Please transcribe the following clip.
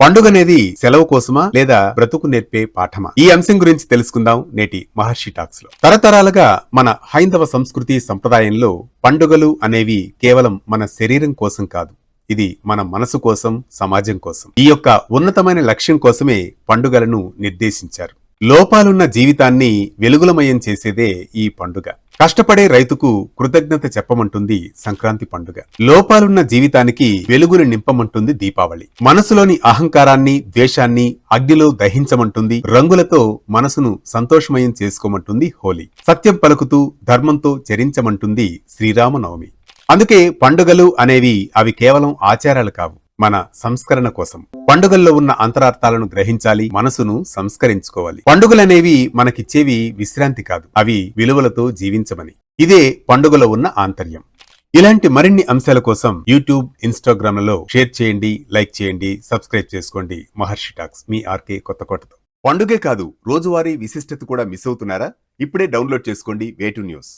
పండుగనేది సెలవు కోసమా లేదా బ్రతుకు నేర్పే పాఠమా? ఈ అంశం గురించి తెలుసుకుందాం నేటి మహర్షి టాక్స్ లో. తరతరాలుగా మన హైందవ సంస్కృతి సంప్రదాయంలో పండుగలు అనేవి కేవలం మన శరీరం కోసం కాదు, ఇది మన మనసు కోసం, సమాజం కోసం, ఈ యొక్క ఉన్నతమైన లక్ష్యం కోసమే పండుగలను నిర్దేశించారు. లోపాలున్న జీవితాన్ని వెలుగులమయం చేసేదే ఈ పండుగ. కష్టపడే రైతుకు కృతజ్ఞత చెప్పమంటుంది సంక్రాంతి పండుగ. లోపాలున్న జీవితానికి వెలుగులు నింపమంటుంది దీపావళి. మనసులోని అహంకారాన్ని, ద్వేషాన్ని అగ్నిలో దహించమంటుంది, రంగులతో మనసును సంతోషమయం చేసుకోమంటుంది హోలీ. సత్యం పలుకుతూ ధర్మంతో చరించమంటుంది శ్రీరామనవమి. అందుకే పండుగలు అనేవి అవి కేవలం ఆచారాలు కావు, మన సంస్కరణ కోసం. పండుగల్లో ఉన్న అంతరార్థాలను గ్రహించాలి, మనసును సంస్కరించుకోవాలి. పండుగలనేవి మనకిచ్చేవి విశ్రాంతి కాదు, అవి విలువలతో జీవించమని. ఇదే పండుగలో ఉన్న ఆంతర్యం. ఇలాంటి మరిన్ని అంశాల కోసం యూట్యూబ్, ఇన్స్టాగ్రామ్లలో షేర్ చేయండి, లైక్ చేయండి, సబ్స్క్రైబ్ చేసుకోండి. మహర్షి టాక్స్, మీ ఆర్కే కొత్తకోటతో. పండుగే కాదు, రోజువారీ విశిష్టత కూడా మిస్ అవుతున్నారా? ఇప్పుడే డౌన్లోడ్ చేసుకోండి వేటు న్యూస్.